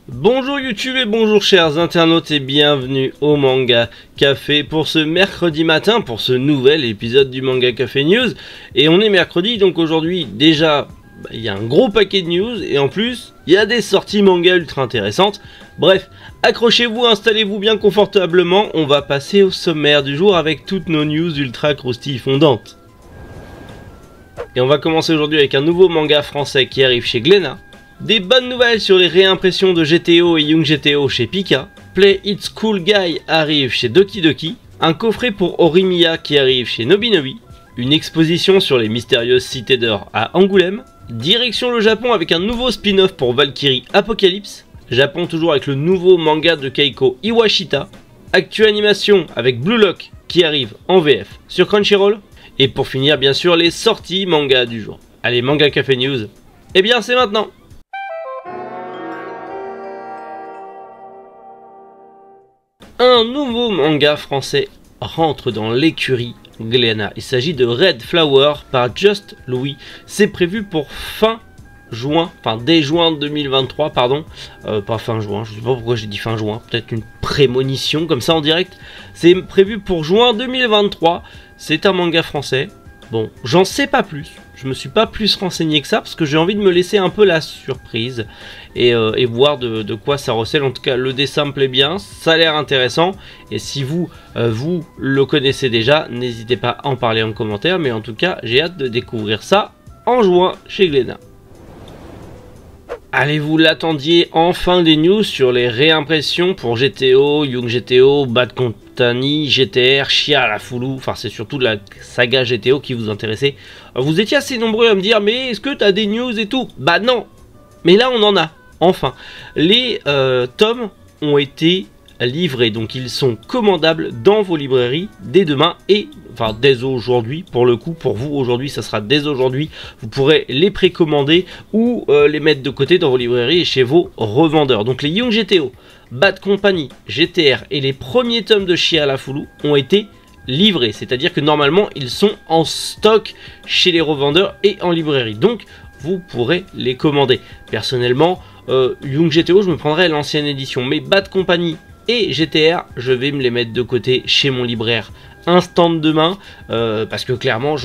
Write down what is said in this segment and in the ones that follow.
Bonjour YouTube et bonjour chers internautes et bienvenue au Manga Café pour ce mercredi matin, pour ce nouvel épisode du Manga Café News. Et on est mercredi, donc aujourd'hui déjà il y a un gros paquet de news et en plus il y a des sorties manga ultra intéressantes. Bref, accrochez-vous, installez-vous bien confortablement, on va passer au sommaire du jour avec toutes nos news ultra croustilles-fondantes. Et on va commencer aujourd'hui avec un nouveau manga français qui arrive chez Glénat. Des bonnes nouvelles sur les réimpressions de GTO et Young GTO chez Pika. Play It's Cool Guy arrive chez Doki Doki. Un coffret pour Horimiya qui arrive chez Nobinobi. Une exposition sur les mystérieuses cités d'or à Angoulême. Direction le Japon avec un nouveau spin-off pour Valkyrie Apocalypse. Japon toujours avec le nouveau manga de Keiko Iwashita. Actu animation avec Blue Lock qui arrive en VF sur Crunchyroll. Et pour finir bien sûr les sorties manga du jour. Allez, Manga Café News, eh bien c'est maintenant. Un nouveau manga français rentre dans l'écurie Glénat. Il s'agit de Red Flower par Just Louis. C'est prévu pour fin juin, enfin dès juin 2023, pardon. Pas fin juin, je sais pas pourquoi j'ai dit fin juin. Peut-être une prémonition comme ça en direct. C'est prévu pour juin 2023. C'est un manga français. Bon, j'en sais pas plus. Je me suis pas plus renseigné que ça parce que j'ai envie de me laisser un peu la surprise et voir de quoi ça recèle. En tout cas, le dessin me plaît bien, ça a l'air intéressant. Et si vous le connaissez déjà, n'hésitez pas à en parler en commentaire. Mais en tout cas, j'ai hâte de découvrir ça en juin chez Glénat. Allez, vous l'attendiez, enfin des news sur les réimpressions pour GTO, Young GTO, Bad Company, GTR, Chia la Foulou. Enfin, c'est surtout la saga GTO qui vous intéressait. Vous étiez assez nombreux à me dire, mais est-ce que tu as des news et tout? Bah non. Mais là, on en a, enfin. Les tomes ont été livrés, donc ils sont commandables dans vos librairies dès demain et enfin dès aujourd'hui. Pour le coup, pour vous aujourd'hui, ça sera dès aujourd'hui. Vous pourrez les précommander ou les mettre de côté dans vos librairies et chez vos revendeurs. Donc les Young GTO, Bad Company, GTR et les premiers tomes de Chia la Foulou ont été livrés, c'est-à-dire que normalement ils sont en stock chez les revendeurs et en librairie, donc vous pourrez les commander. Personnellement, Young GTO, je me prendrai l'ancienne édition, mais Bad Company et GTR, je vais me les mettre de côté chez mon libraire instant demain, parce que clairement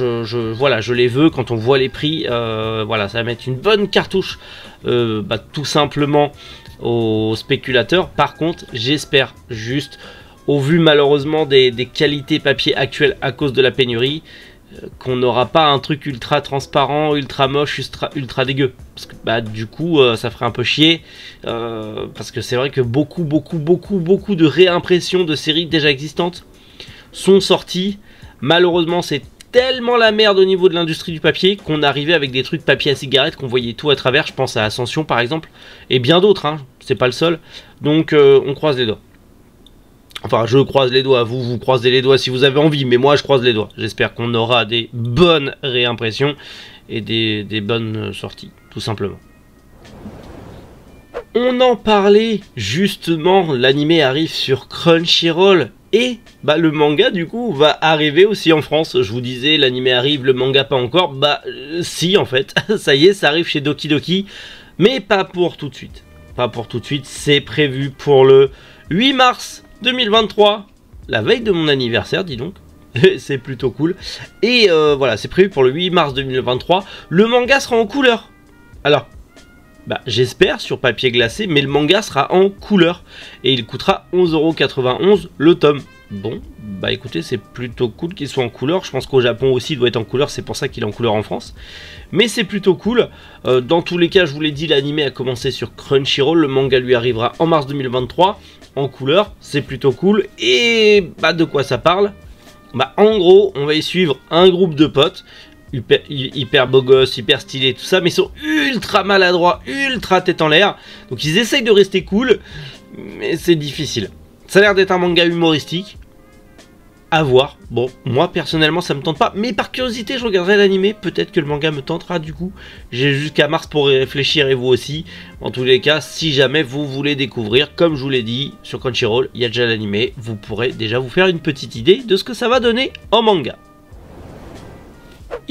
voilà, je les veux. Quand on voit les prix, voilà, ça va mettre une bonne cartouche tout simplement aux spéculateurs. Par contre, j'espère juste, au vu malheureusement des qualités papier actuelles à cause de la pénurie, qu'on n'aura pas un truc ultra transparent, ultra moche, ultra dégueu. Parce que du coup ça ferait un peu chier, parce que c'est vrai que beaucoup de réimpressions de séries déjà existantes sont sorties. Malheureusement c'est tellement la merde au niveau de l'industrie du papier qu'on arrivait avec des trucs papier à cigarette qu'on voyait tout à travers. Je pense à Ascension par exemple, et bien d'autres, hein, c'est pas le seul. Donc on croise les doigts. Enfin, je croise les doigts, vous croisez les doigts si vous avez envie, mais moi je croise les doigts. J'espère qu'on aura des bonnes réimpressions et des bonnes sorties, tout simplement. On en parlait justement, l'anime arrive sur Crunchyroll et le manga du coup va arriver aussi en France. Je vous disais, l'anime arrive, le manga pas encore. Si en fait, ça y est, ça arrive chez Doki Doki, mais pas pour tout de suite. Pas pour tout de suite, c'est prévu pour le 8 mars 2023, la veille de mon anniversaire, dis donc. C'est plutôt cool. Et voilà, c'est prévu pour le 8 mars 2023. Le manga sera en couleur. Alors, j'espère sur papier glacé, mais le manga sera en couleur. Et il coûtera 11,91 € le tome. Bon, écoutez, c'est plutôt cool qu'il soit en couleur. Je pense qu'au Japon aussi il doit être en couleur, c'est pour ça qu'il est en couleur en France. Mais c'est plutôt cool. Dans tous les cas, je vous l'ai dit, l'anime a commencé sur Crunchyroll. Le manga lui arrivera en mars 2023 en couleur. C'est plutôt cool. Et de quoi ça parle? En gros, on va y suivre un groupe de potes hyper beau gosse, hyper stylé, tout ça, mais ils sont ultra maladroits, ultra tête en l'air. Donc ils essayent de rester cool, mais c'est difficile. Ça a l'air d'être un manga humoristique. À voir. Bon, moi personnellement ça me tente pas, mais par curiosité je regarderai l'animé. Peut-être que le manga me tentera du coup. J'ai jusqu'à mars pour réfléchir et vous aussi. En tous les cas, si jamais vous voulez découvrir, comme je vous l'ai dit, sur Crunchyroll, il y a déjà l'animé. Vous pourrez déjà vous faire une petite idée de ce que ça va donner en manga.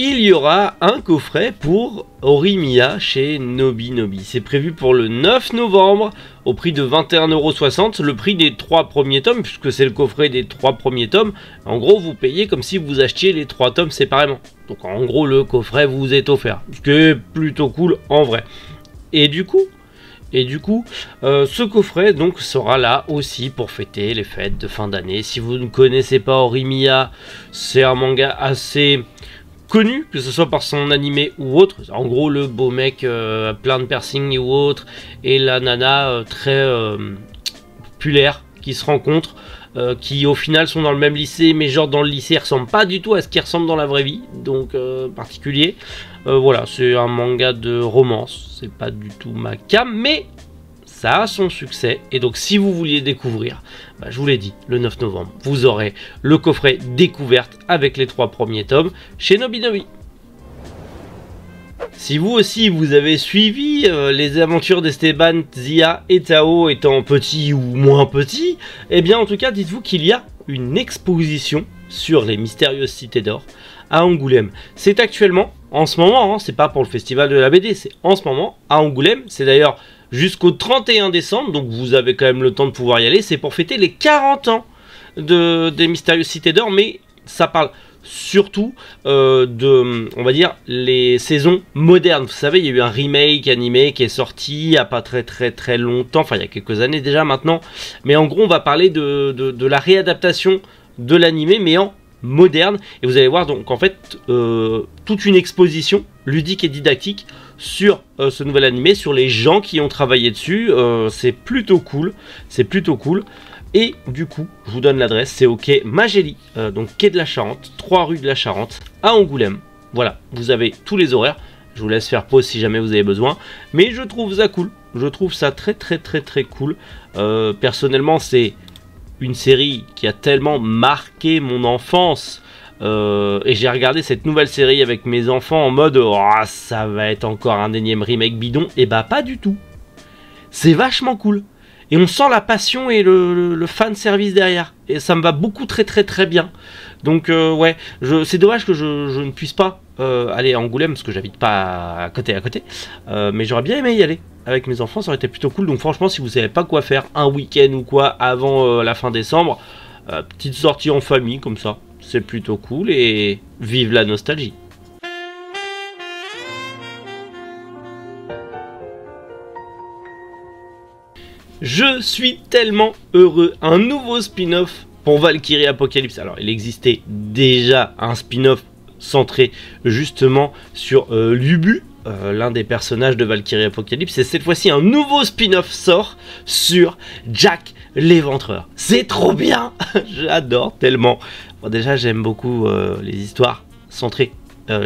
il y aura un coffret pour Horimiya chez Nobinobi. C'est prévu pour le 9 novembre au prix de 21,60 €, le prix des 3 premiers tomes, puisque c'est le coffret des 3 premiers tomes. En gros, vous payez comme si vous achetiez les 3 tomes séparément. Donc en gros, le coffret vous est offert, ce qui est plutôt cool en vrai. Et du coup, ce coffret donc sera là aussi pour fêter les fêtes de fin d'année. Si vous ne connaissez pas Horimiya, c'est un manga assez connu, que ce soit par son animé ou autre. En gros, le beau mec plein de piercings ou autre, et la nana très populaire qui se rencontrent, qui au final sont dans le même lycée, mais genre dans le lycée ils ressemblent pas du tout à ce qu'ils ressemblent dans la vraie vie, donc particulier. Voilà, c'est un manga de romance, c'est pas du tout ma cam, mais ça a son succès. Et donc si vous vouliez découvrir, je vous l'ai dit, le 9 novembre, vous aurez le coffret découverte avec les 3 premiers tomes chez Nobinobi. Si vous aussi vous avez suivi les aventures d'Esteban, Zia et Tao étant petits ou moins petits, eh bien en tout cas dites-vous qu'il y a une exposition sur les mystérieuses cités d'or à Angoulême. C'est actuellement, en ce moment, hein, c'est pas pour le festival de la BD, c'est en ce moment à Angoulême. C'est d'ailleurs jusqu'au 31 décembre, donc vous avez quand même le temps de pouvoir y aller. C'est pour fêter les 40 ans des mystérieuses cités d'or, mais ça parle surtout de, on va dire, les saisons modernes. Vous savez, il y a eu un remake animé qui est sorti il n'y a pas très longtemps, enfin il y a quelques années déjà maintenant, mais en gros on va parler de la réadaptation de l'animé mais en moderne, et vous allez voir donc en fait toute une exposition ludique et didactique sur ce nouvel animé, sur les gens qui ont travaillé dessus. C'est plutôt cool, et du coup je vous donne l'adresse, c'est au quai Magélie, donc quai de la Charente, 3 rue de la Charente à Angoulême. Voilà, vous avez tous les horaires, je vous laisse faire pause si jamais vous avez besoin, mais je trouve ça cool, je trouve ça très cool. Personnellement c'est une série qui a tellement marqué mon enfance, et j'ai regardé cette nouvelle série avec mes enfants en mode oh, ça va être encore un énième remake bidon, et bah pas du tout, c'est vachement cool, et on sent la passion et le fan service derrière, et ça me va beaucoup très bien. Donc ouais, c'est dommage que je ne puisse pas aller à Angoulême parce que j'habite pas à côté, mais j'aurais bien aimé y aller avec mes enfants, ça aurait été plutôt cool. Donc franchement, si vous savez pas quoi faire un week-end ou quoi avant la fin décembre, petite sortie en famille comme ça, c'est plutôt cool, et vive la nostalgie. Je suis tellement heureux, un nouveau spin-off pour Valkyrie Apocalypse. Alors il existait déjà un spin-off centré justement sur Lubu, l'un des personnages de Valkyrie Apocalypse, et cette fois-ci un nouveau spin-off sort sur Jack l'Éventreur. C'est trop bien. J'adore tellement. Bon, déjà j'aime beaucoup les histoires centrées,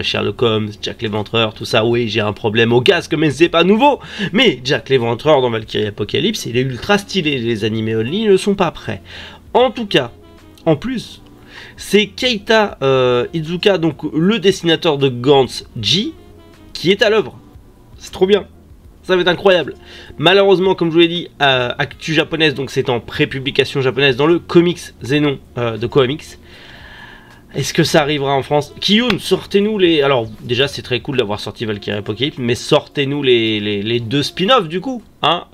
Sherlock Holmes, Jack l'Éventreur, tout ça. Oui, j'ai un problème au casque, mais c'est pas nouveau. Mais Jack l'Éventreur dans Valkyrie Apocalypse, il est ultra stylé. Les animés only ne sont pas prêts. En tout cas, en plus, c'est Keita Iizuka, donc le dessinateur de Gantz G, qui est à l'œuvre. C'est trop bien. Ça va être incroyable. Malheureusement, comme je vous l'ai dit, actu japonaise, donc c'est en pré-publication japonaise dans le comics Zenon de Comics. Est-ce que ça arrivera en France? Kiyun, sortez-nous les... Alors, déjà, c'est très cool d'avoir sorti Valkyrie Apocalypse, mais sortez-nous les 2 spin-offs, du coup. Hein,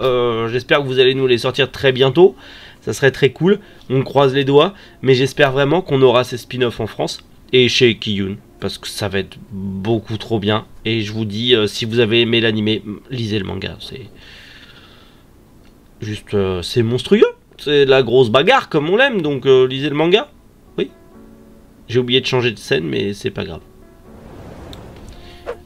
j'espère que vous allez nous les sortir très bientôt. Ça serait très cool. On croise les doigts. Mais j'espère vraiment qu'on aura ces spin-offs en France. Et chez Kiyun. Parce que ça va être beaucoup trop bien. Et je vous dis, si vous avez aimé l'animé, lisez le manga. C'est juste... c'est monstrueux. C'est la grosse bagarre, comme on l'aime. Donc, lisez le manga. J'ai oublié de changer de scène, mais c'est pas grave.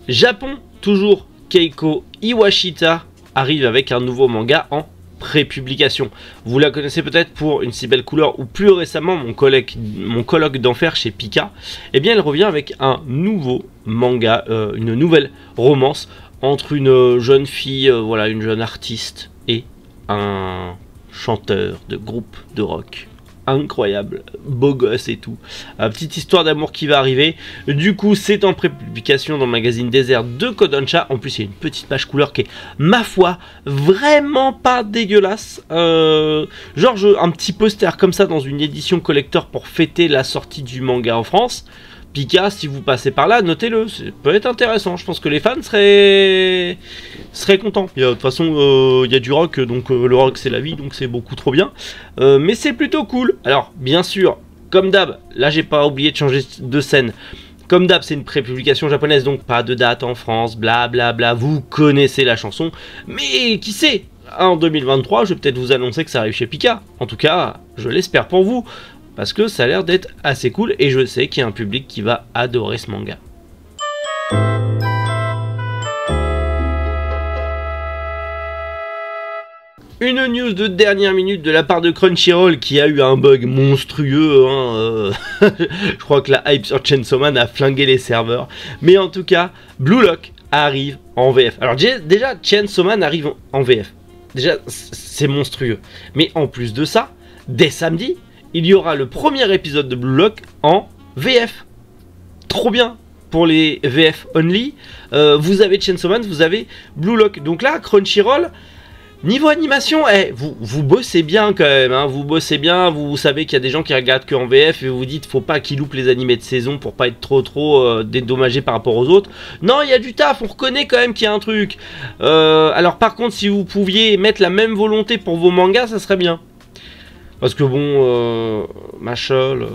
Japon, toujours Keiko Iwashita arrive avec un nouveau manga en pré-publication. Vous la connaissez peut-être pour Une si belle couleur, ou plus récemment mon colloque d'enfer chez Pika. Eh bien, elle revient avec un nouveau manga, une nouvelle romance entre une jeune fille, voilà, une jeune artiste, et un chanteur de groupe de rock. Incroyable, beau gosse et tout. Petite histoire d'amour qui va arriver. Du coup, c'est en pré-publication dans le magazine Désert de Kodansha. En plus, il y a une petite page couleur qui est, ma foi, vraiment pas dégueulasse. Genre, un petit poster comme ça dans une édition collector pour fêter la sortie du manga en France. Pika, si vous passez par là, notez-le, ça peut être intéressant. Je pense que les fans seraient contents. De toute façon, il y a du rock, donc le rock c'est la vie, donc c'est beaucoup trop bien. Mais c'est plutôt cool. Alors, bien sûr, comme d'hab, là j'ai pas oublié de changer de scène. Comme d'hab, c'est une pré-publication japonaise, donc pas de date en France, blablabla. Bla bla, vous connaissez la chanson, mais qui sait, en 2023, je vais peut-être vous annoncer que ça arrive chez Pika. En tout cas, je l'espère pour vous. Parce que ça a l'air d'être assez cool et je sais qu'il y a un public qui va adorer ce manga. Une news de dernière minute de la part de Crunchyroll qui a eu un bug monstrueux. Je crois que la hype sur Chainsaw Man a flingué les serveurs. Mais en tout cas, Blue Lock arrive en VF. Alors déjà, Chainsaw Man arrive en VF. Déjà, c'est monstrueux. Mais en plus de ça, dès samedi, il y aura le premier épisode de Blue Lock en VF. Trop bien pour les VF only. Vous avez Chainsaw Man, vous avez Blue Lock. Donc là, Crunchyroll, niveau animation, vous bossez bien quand même. Hein, vous bossez bien, vous savez qu'il y a des gens qui regardent que en VF et vous vous dites faut pas qu'ils loupent les animés de saison pour pas être trop dédommagés par rapport aux autres. Non, il y a du taf, on reconnaît quand même qu'il y a un truc. Alors par contre, si vous pouviez mettre la même volonté pour vos mangas, ça serait bien. Parce que bon, Mashal,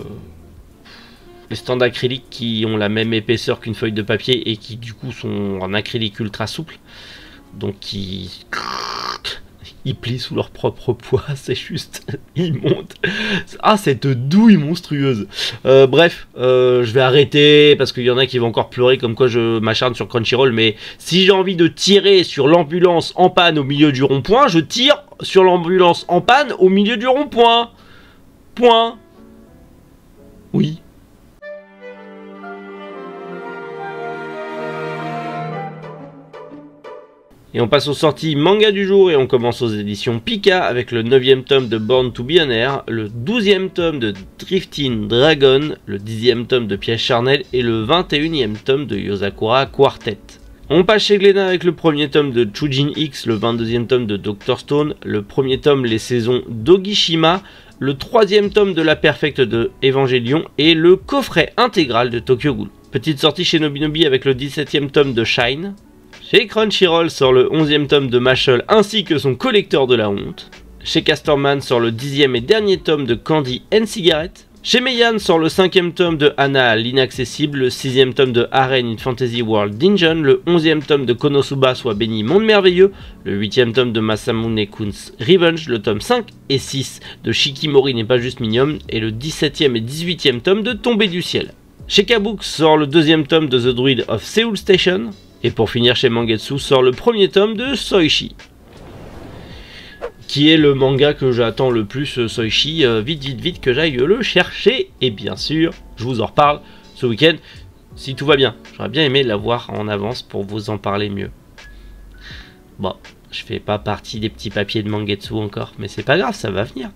les stands acryliques qui ont la même épaisseur qu'une feuille de papier et qui du coup sont en acrylique ultra souple, donc ils plient sous leur propre poids, c'est juste, ils montent. Ah, cette douille monstrueuse. Bref, je vais arrêter parce qu'il y en a qui vont encore pleurer comme quoi je m'acharne sur Crunchyroll, mais si j'ai envie de tirer sur l'ambulance en panne au milieu du rond-point, je tire sur l'ambulance en panne au milieu du rond-point. Point. Oui. Et on passe aux sorties manga du jour et on commence aux éditions Pika avec le 9e tome de Born to Be an Heir, le 12e tome de Drifting Dragon, le 10e tome de Piège Charnel et le 21e tome de Yozakura Quartet. On passe chez Glénat avec le premier tome de Chujin X, le 22e tome de Dr Stone, le premier tome Les Saisons d'Ogishima, le 3e tome de La Perfecte de Evangelion et le coffret intégral de Tokyo Ghoul. Petite sortie chez Nobinobi avec le 17e tome de Shine. Chez Crunchyroll sort le 11e tome de Mashal ainsi que son collecteur de la honte. Chez Casterman sort le 10e et dernier tome de Candy and Cigarette. Chez Meian sort le 5e tome de Anna l'Inaccessible, le 6e tome de Arène in Fantasy World Dungeon, le 11e tome de Konosuba soit béni Monde Merveilleux, le 8e tome de Masamune Kun's Revenge, le tome 5 et 6 de Shikimori n'est pas juste mignon et le 17e et 18e tome de Tombée du ciel. Chez Kabuk sort le 2e tome de The Druid of Seoul Station. Et pour finir chez Mangetsu sort le premier tome de Soichi. Qui est le manga que j'attends le plus, Soichi. Vite que j'aille le chercher. Et bien sûr, je vous en reparle ce week-end. Si tout va bien. J'aurais bien aimé l'avoir en avance pour vous en parler mieux. Bon, je fais pas partie des petits papiers de Mangetsu encore. Mais c'est pas grave, ça va venir.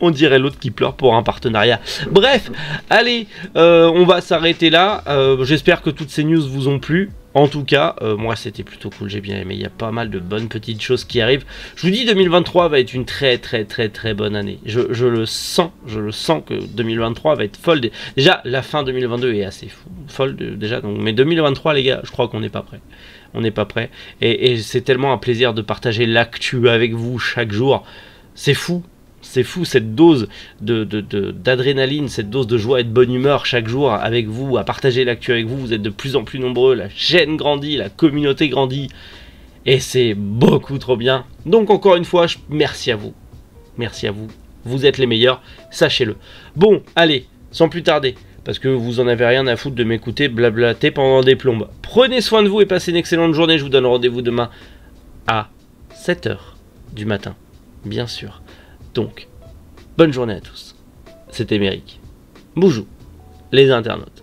On dirait l'autre qui pleure pour un partenariat. Bref, allez, on va s'arrêter là. J'espère que toutes ces news vous ont plu. En tout cas, moi c'était plutôt cool, j'ai bien aimé. Il y a pas mal de bonnes petites choses qui arrivent. Je vous dis, 2023 va être une très bonne année. Je le sens que 2023 va être folle. Déjà, la fin 2022 est assez folle déjà. Donc, mais 2023, les gars, je crois qu'on n'est pas prêt. On n'est pas prêt. Et c'est tellement un plaisir de partager l'actu avec vous chaque jour. C'est fou. C'est fou cette dose d'adrénaline, cette dose de joie et de bonne humeur chaque jour avec vous, à partager l'actu avec vous. Vous êtes de plus en plus nombreux, la chaîne grandit, la communauté grandit. Et c'est beaucoup trop bien. Donc encore une fois, merci à vous. Merci à vous. Vous êtes les meilleurs, sachez-le. Bon, allez, sans plus tarder, parce que vous en avez rien à foutre de m'écouter blablater pendant des plombes. Prenez soin de vous et passez une excellente journée. Je vous donne rendez-vous demain à 7 h du matin, bien sûr. Donc, bonne journée à tous. C'était Méric. Bonjour, les internautes.